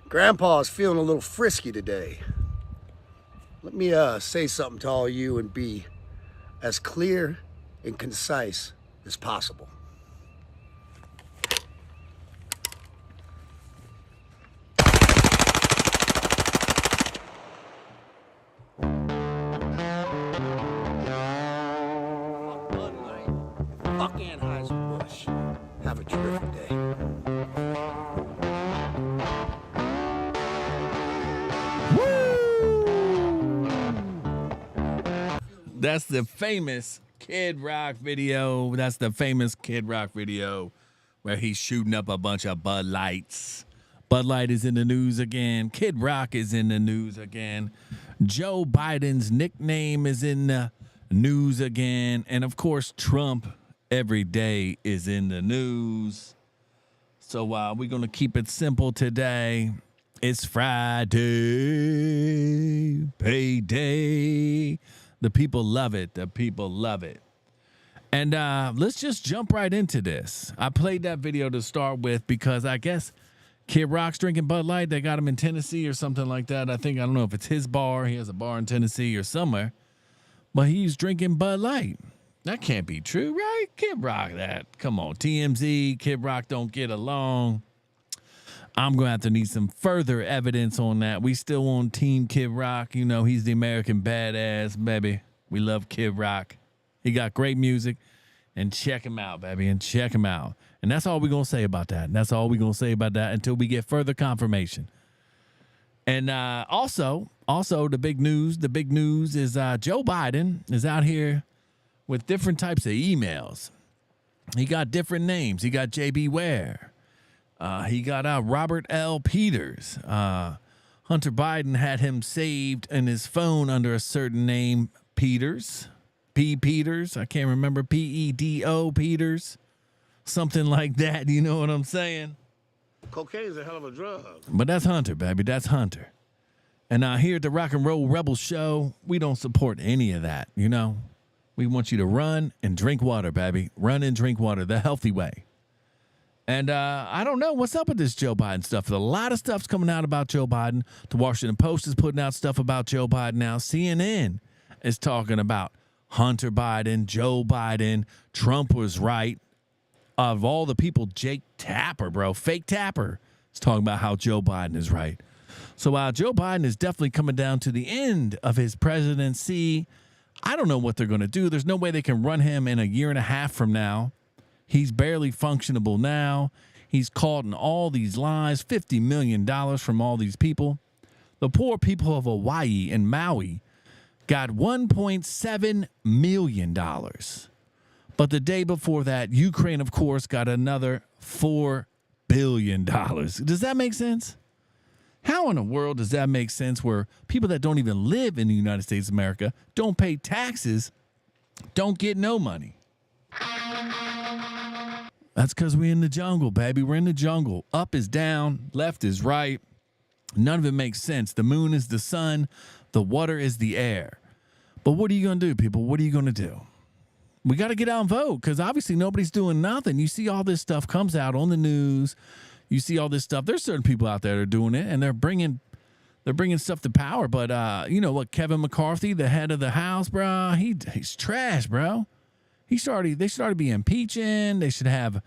Grandpa's feeling a little frisky today. Let me say something to all you and be as clear and concise as possible. Bud Light. Fuck Anheuser-Busch. Have a terrific day. That's the famous Kid Rock video. That's the famous Kid Rock video where he's shooting up a bunch of Bud Lights. Bud Light is in the news again. Kid Rock is in the news again. Joe Biden's nickname is in the news again. And of course, Trump every day is in the news. So we're going to keep it simple today. It's Friday, payday. The people love it. The people love it. And let's just jump right into this. I played that video to start with because I guess Kid Rock's drinking Bud Light. They got him in Tennessee or something like that. I don't know if it's his bar. He has a bar in Tennessee or somewhere. But he's drinking Bud Light. That can't be true, right? Kid Rock, that. Come on, TMZ, Kid Rock don't get along. I'm going to have to need some further evidence on that. We still on Team Kid Rock. You know, he's the American badass, baby. We love Kid Rock. He got great music. And check him out, baby, and check him out. And that's all we're going to say about that. And that's all we're going to say about that until we get further confirmation. And also, the big news is Joe Biden is out here with different types of emails. He got different names. He got J.B. Ware. He got Robert L. Peters. Hunter Biden had him saved in his phone under a certain name, Peters. P. Peters. I can't remember. P-E-D-O Peters. Something like that. You know what I'm saying? Cocaine's a hell of a drug. But that's Hunter, baby. That's Hunter. And here at the Rock and Roll Rebel Show, we don't support any of that, you know? We want you to run and drink water, baby. Run and drink water the healthy way. And I don't know what's up with this Joe Biden stuff. A lot of stuff's coming out about Joe Biden. The Washington Post is putting out stuff about Joe Biden now. CNN is talking about Hunter Biden, Joe Biden. Trump was right. Of all the people, Jake Tapper, bro, fake Tapper, is talking about how Joe Biden is right. So Joe Biden is definitely coming down to the end of his presidency. I don't know what they're going to do. There's no way they can run him in a year and a half from now. He's barely functionable now. He's caught in all these lies, $50 million from all these people. The poor people of Hawaii and Maui got $1.7 million. But the day before that, Ukraine, of course, got another $4 billion. Does that make sense? How in the world does that make sense where people that don't even live in the United States of America, don't pay taxes, don't get no money? That's because we're in the jungle, baby. We're in the jungle. Up is down, left is right. None of it makes sense. The moon is the sun. The water is the air. But what are you going to do, people? What are you going to do? We got to get out and vote because obviously nobody's doing nothing. You see all this stuff comes out on the news. You see all this stuff. There's certain people out there that are doing it, and they're bringing stuff to power. But you know what? Kevin McCarthy, the head of the House, bro, he's trash, bro. They started be impeaching. They should have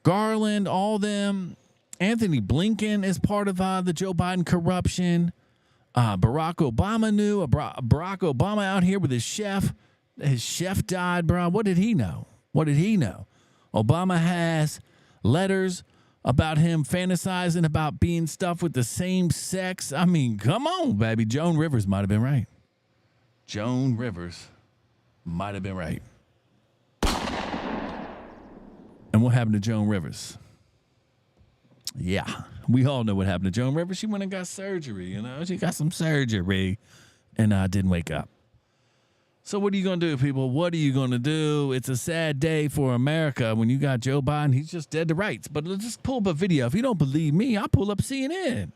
Garland, all them. Anthony Blinken is part of the Joe Biden corruption. Barack Obama knew. Barack Obama out here with his chef. His chef died, bro. What did he know? Obama has letters about him fantasizing about being stuff with the same sex. I mean, come on, baby. Joan Rivers might have been right. And what happened to Joan Rivers? Yeah, we all know what happened to Joan Rivers. She went and got surgery, you know. She got some surgery and didn't wake up. So what are you going to do, people? What are you going to do? It's a sad day for America when you got Joe Biden. He's just dead to rights. But let's just pull up a video. If you don't believe me, I'll pull up CNN.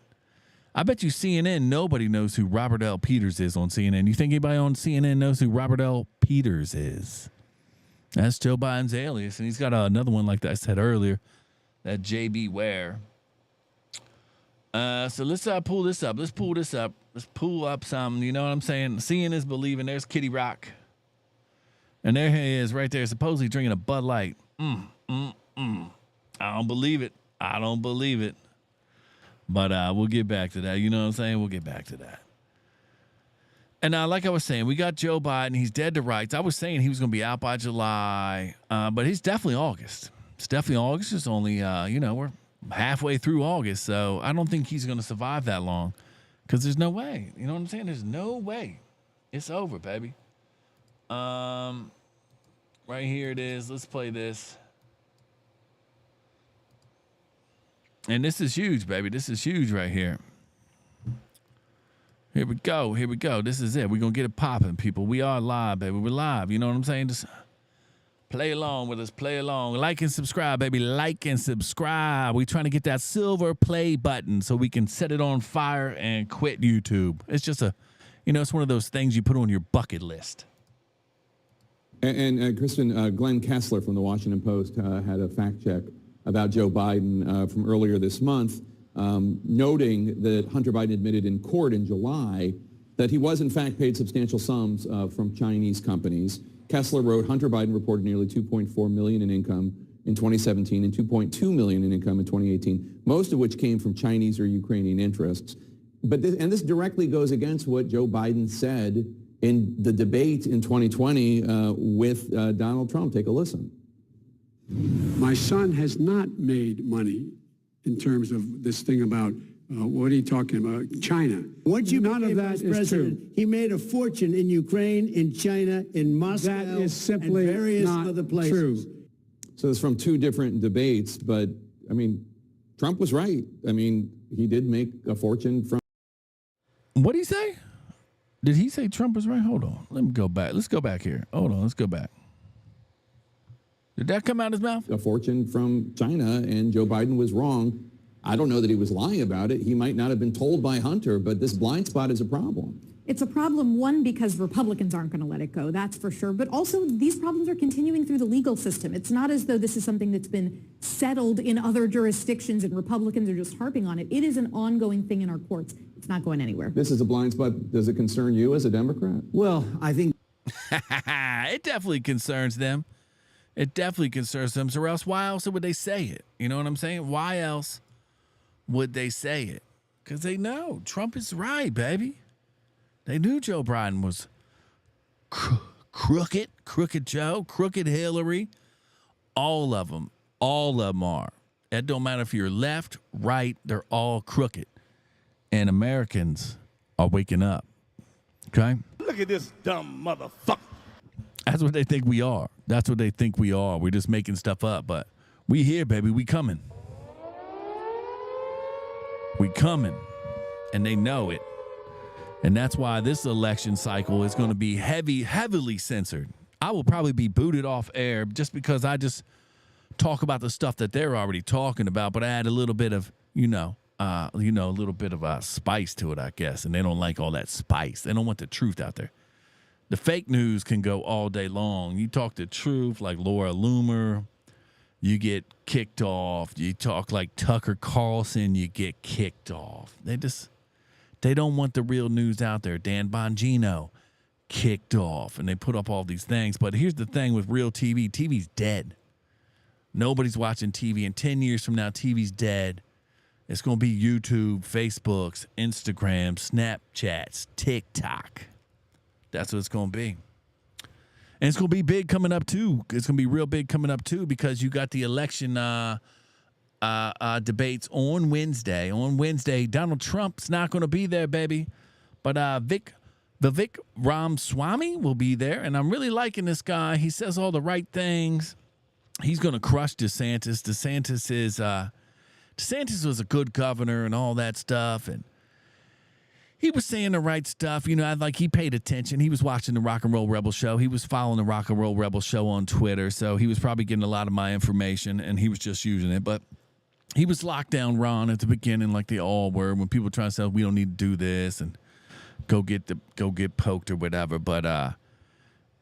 I bet you CNN, nobody knows who Robert L. Peters is on CNN. You think anybody on CNN knows who Robert L. Peters is? That's Joe Biden's alias. And he's got another one like that I said earlier, that J.B. Ware. So let's pull this up. Let's pull this up. Let's pull up some. You know what I'm saying? Seeing is believing. There's Kitty Rock. And there he is right there, supposedly drinking a Bud Light. I don't believe it. I don't believe it. But we'll get back to that. You know what I'm saying? We'll get back to that. And like I was saying, we got Joe Biden. He's dead to rights. I was saying he was going to be out by July, but he's definitely August. It's definitely August. It's only, we're halfway through August. So I don't think he's going to survive that long because there's no way. You know what I'm saying? There's no way. It's over, baby. Right here it is. Let's play this. And this is huge, baby. This is huge right here. Here we go. Here we go. This is it. We're going to get it popping, people. We are live, baby. We're live. You know what I'm saying? Just play along with us. Play along. Like and subscribe, baby. Like and subscribe. We're trying to get that silver play button so we can set it on fire and quit YouTube. It's just it's one of those things you put on your bucket list. And Kristen, Glenn Kessler from the Washington Post had a fact check about Joe Biden from earlier this month, noting that Hunter Biden admitted in court in July that he was in fact paid substantial sums from Chinese companies. Kessler wrote, Hunter Biden reported nearly $2.4 million in income in 2017 and $2.2 million in income in 2018, most of which came from Chinese or Ukrainian interests. But this directly goes against what Joe Biden said in the debate in 2020 with Donald Trump. Take a listen. My son has not made money in terms of this thing about, what are you talking about, China. Once you None of became that vice is president, true. he made a fortune in Ukraine, in China, in Moscow, That is simply and various not other places. true. So it's from two different debates, but I mean, Trump was right. I mean, he did make a fortune from. What did he say? Did he say Trump was right? Hold on. Let me go back. Let's go back here. Hold on. Let's go back. Did that come out of his mouth? A fortune from China, and Joe Biden was wrong. I don't know that he was lying about it. He might not have been told by Hunter, but this blind spot is a problem. It's a problem, one, because Republicans aren't going to let it go, that's for sure. But also, these problems are continuing through the legal system. It's not as though this is something that's been settled in other jurisdictions and Republicans are just harping on it. It is an ongoing thing in our courts. It's not going anywhere. This is a blind spot. Does it concern you as a Democrat? Well, I think It definitely concerns them. It definitely concerns them. So else, why else would they say it? You know what I'm saying? Why else would they say it? Because they know Trump is right, baby. They knew Joe Biden was crooked Joe, crooked Hillary. All of them are. It don't matter if you're left, right, they're all crooked. And Americans are waking up. Okay? Look at this dumb motherfucker. That's what they think we are. That's what they think we are. We're just making stuff up, but we here, baby. We coming. We coming. And they know it. And that's why this election cycle is going to be heavily censored. I will probably be booted off air just because I just talk about the stuff that they're already talking about, but I add a little bit of, a little bit of spice to it, I guess. And they don't like all that spice. They don't want the truth out there. The fake news can go all day long. You talk the truth like Laura Loomer, you get kicked off. You talk like Tucker Carlson, you get kicked off. They don't want the real news out there. Dan Bongino, kicked off. And they put up all these things. But here's the thing with real TV. TV's dead. Nobody's watching TV. And 10 years from now, TV's dead. It's going to be YouTube, Facebooks, Instagram, Snapchats, TikTok. That's what it's going to be. And it's going to be big coming up, too. It's going to be real big coming up, too, because you got the election debates on Wednesday. On Wednesday, Donald Trump's not going to be there, baby. But Vivek Ramaswamy will be there. And I'm really liking this guy. He says all the right things. He's going to crush DeSantis. DeSantis was a good governor and all that stuff. And he was saying the right stuff. He paid attention. He was watching the Rock and Roll Rebel Show. He was following the Rock and Roll Rebel Show on Twitter. So he was probably getting a lot of my information, and he was just using it. But he was locked down Ron at the beginning, like they all were, when people try to say, we don't need to do this and go get poked or whatever. But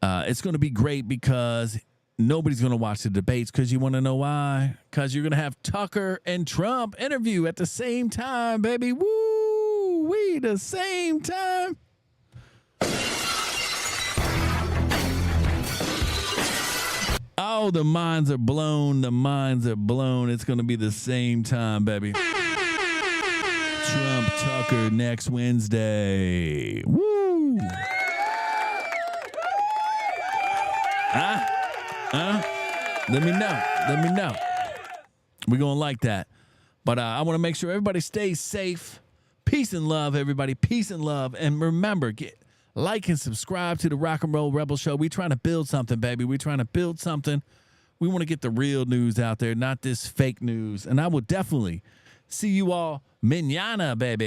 it's going to be great because nobody's going to watch the debates because you want to know why? Because you're going to have Tucker and Trump interview at the same time, baby. Woo! We the same time. Oh, the minds are blown. The minds are blown. It's going to be the same time, baby. Trump Tucker next Wednesday. Woo! Let me know. We're going to like that. But I want to make sure everybody stays safe. Peace and love, everybody. Peace and love. And remember, like and subscribe to the Rock and Roll Rebel Show. We're trying to build something, baby. We're trying to build something. We want to get the real news out there, not this fake news. And I will definitely see you all mañana, baby.